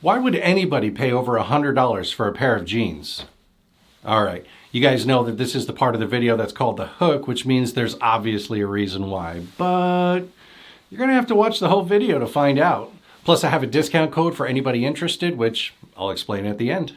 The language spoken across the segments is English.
Why would anybody pay over $100 for a pair of jeans? All right, you guys know that this is the part of the video that's called the hook, which means there's obviously a reason why, but you're gonna have to watch the whole video to find out. Plus I have a discount code for anybody interested, which I'll explain at the end.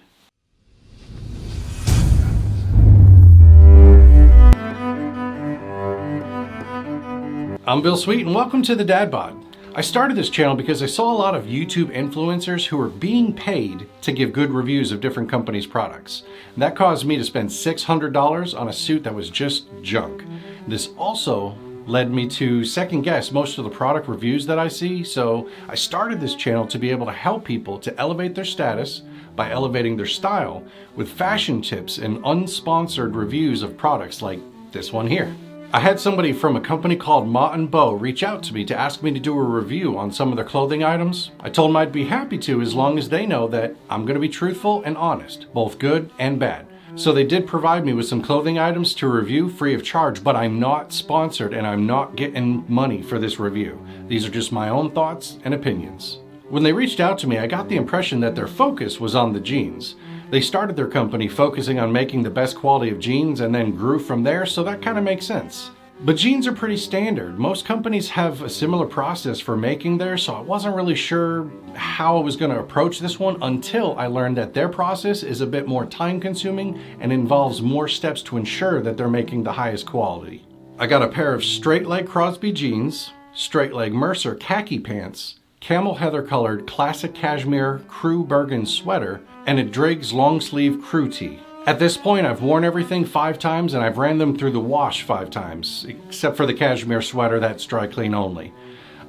I'm Bill Sweet and welcome to the Dad Bod. I started this channel because I saw a lot of YouTube influencers who were being paid to give good reviews of different companies' products. And that caused me to spend $600 on a suit that was just junk. This also led me to second guess most of the product reviews that I see, so I started this channel to be able to help people to elevate their status by elevating their style with fashion tips and unsponsored reviews of products like this one here. I had somebody from a company called MOTT reach out to me to ask me to do a review on some of their clothing items. I told them I'd be happy to as long as they know that I'm going to be truthful and honest, both good and bad. So they did provide me with some clothing items to review free of charge, but I'm not sponsored and I'm not getting money for this review. These are just my own thoughts and opinions. When they reached out to me, I got the impression that their focus was on the jeans. They started their company focusing on making the best quality of jeans and then grew from there, so that kind of makes sense. But jeans are pretty standard. Most companies have a similar process for making theirs, so I wasn't really sure how I was going to approach this one until I learned that their process is a bit more time consuming and involves more steps to ensure that they're making the highest quality. I got a pair of straight leg Crosby jeans, straight leg Mercer khaki pants, camel heather colored classic cashmere crew Bergen sweater, and a Driggs long sleeve crew tee. At this point, I've worn everything 5 times and I've ran them through the wash 5 times, except for the cashmere sweater that's dry clean only.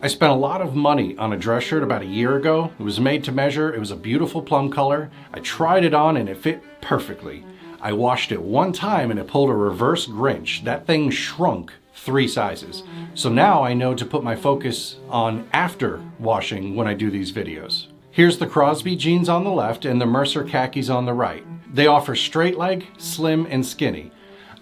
I spent a lot of money on a dress shirt about a year ago. It was made to measure, it was a beautiful plum color. I tried it on and it fit perfectly. I washed it 1 time and it pulled a reverse Grinch. That thing shrunk 3 sizes. So now I know to put my focus on after washing when I do these videos. Here's the Crosby jeans on the left and the Mercer khakis on the right. They offer straight leg, slim, and skinny.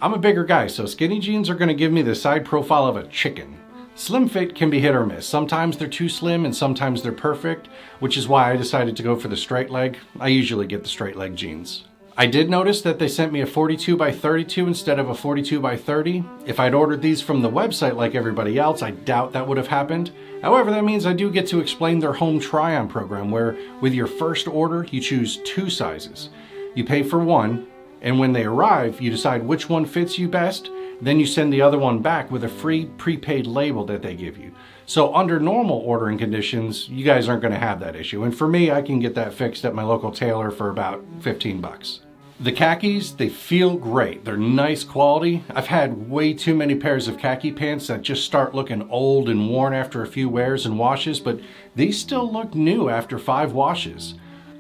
I'm a bigger guy, so skinny jeans are going to give me the side profile of a chicken. Slim fit can be hit or miss. Sometimes they're too slim and sometimes they're perfect, which is why I decided to go for the straight leg. I usually get the straight leg jeans. I did notice that they sent me a 42 by 32 instead of a 42 by 30. If I'd ordered these from the website like everybody else, I doubt that would have happened. However, that means I do get to explain their home try-on program where with your first order, you choose 2 sizes. You pay for one, and when they arrive, you decide which one fits you best, then you send the other one back with a free prepaid label that they give you. So under normal ordering conditions, you guys aren't going to have that issue. And for me, I can get that fixed at my local tailor for about 15 bucks. The khakis, they feel great. They're nice quality. I've had way too many pairs of khaki pants that just start looking old and worn after a few wears and washes, but these still look new after 5 washes.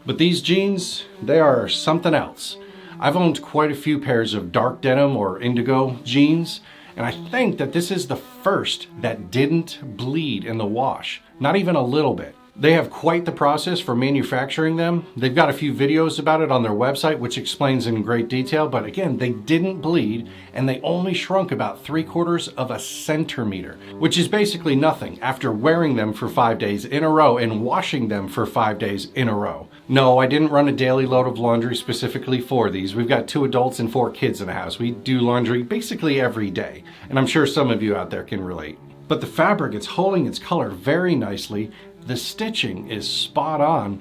But these jeans, they are something else. I've owned quite a few pairs of dark denim or indigo jeans, and I think that this is the first that didn't bleed in the wash, not even a little bit. They have quite the process for manufacturing them. They've got a few videos about it on their website, which explains in great detail, but again, they didn't bleed and they only shrunk about 3/4 of a centimeter, which is basically nothing after wearing them for 5 days in a row and washing them for 5 days in a row. No, I didn't run a daily load of laundry specifically for these. We've got 2 adults and 4 kids in the house. We do laundry basically every day, and I'm sure some of you out there can relate. But the fabric, it's holding its color very nicely. The stitching is spot on.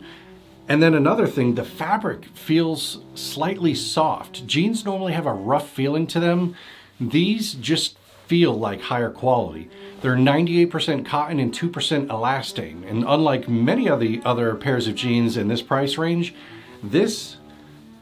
And then another thing, the fabric feels slightly soft. Jeans normally have a rough feeling to them. These just feel like higher quality. They're 98% cotton and 2% elastane. And unlike many of the other pairs of jeans in this price range, this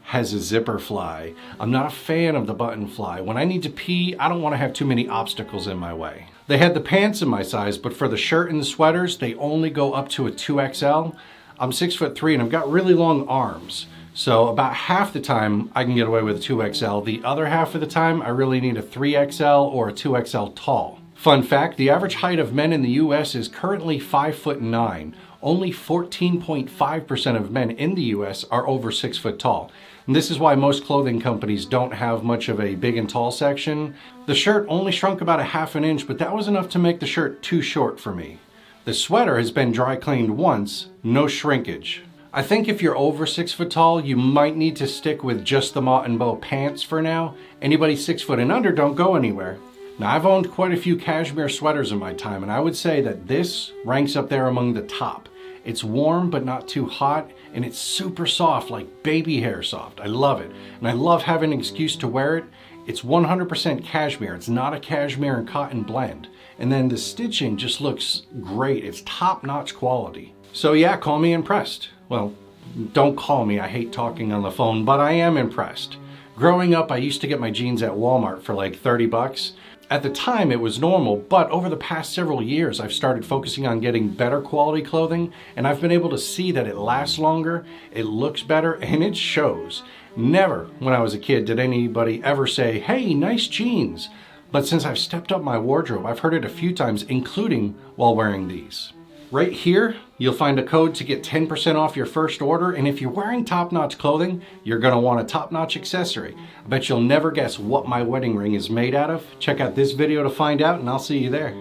has a zipper fly. I'm not a fan of the button fly. When I need to pee, I don't want to have too many obstacles in my way. They had the pants in my size, but for the shirt and the sweaters, they only go up to a 2XL. I'm 6'3" and I've got really long arms. So about half the time I can get away with a 2XL. The other half of the time, I really need a 3XL or a 2XL tall. Fun fact, the average height of men in the US is currently 5'9". Only 14.5% of men in the US are over 6 foot tall. And this is why most clothing companies don't have much of a big and tall section. The shirt only shrunk about a ½ inch, but that was enough to make the shirt too short for me. The sweater has been dry cleaned once, no shrinkage. I think if you're over 6 foot tall, you might need to stick with just the Mott & Bow pants for now. Anybody 6 foot and under, don't go anywhere. Now, I've owned quite a few cashmere sweaters in my time, and I would say that this ranks up there among the top. It's warm but not too hot, and it's super soft, like baby hair soft. I love it, and I love having an excuse to wear it. It's 100% cashmere. It's not a cashmere and cotton blend. And then the stitching just looks great. It's top-notch quality. So yeah, call me impressed. Well, don't call me. I hate talking on the phone, but I am impressed. Growing up, I used to get my jeans at Walmart for like 30 bucks. At the time, it was normal, but over the past several years, I've started focusing on getting better quality clothing, and I've been able to see that it lasts longer, it looks better, and it shows. Never, when I was a kid, did anybody ever say, "Hey, nice jeans." But since I've stepped up my wardrobe, I've heard it a few times, including while wearing these. Right here, you'll find a code to get 10% off your first order, and if you're wearing top-notch clothing, you're gonna want a top-notch accessory. I bet you'll never guess what my wedding ring is made out of. Check out this video to find out, and I'll see you there.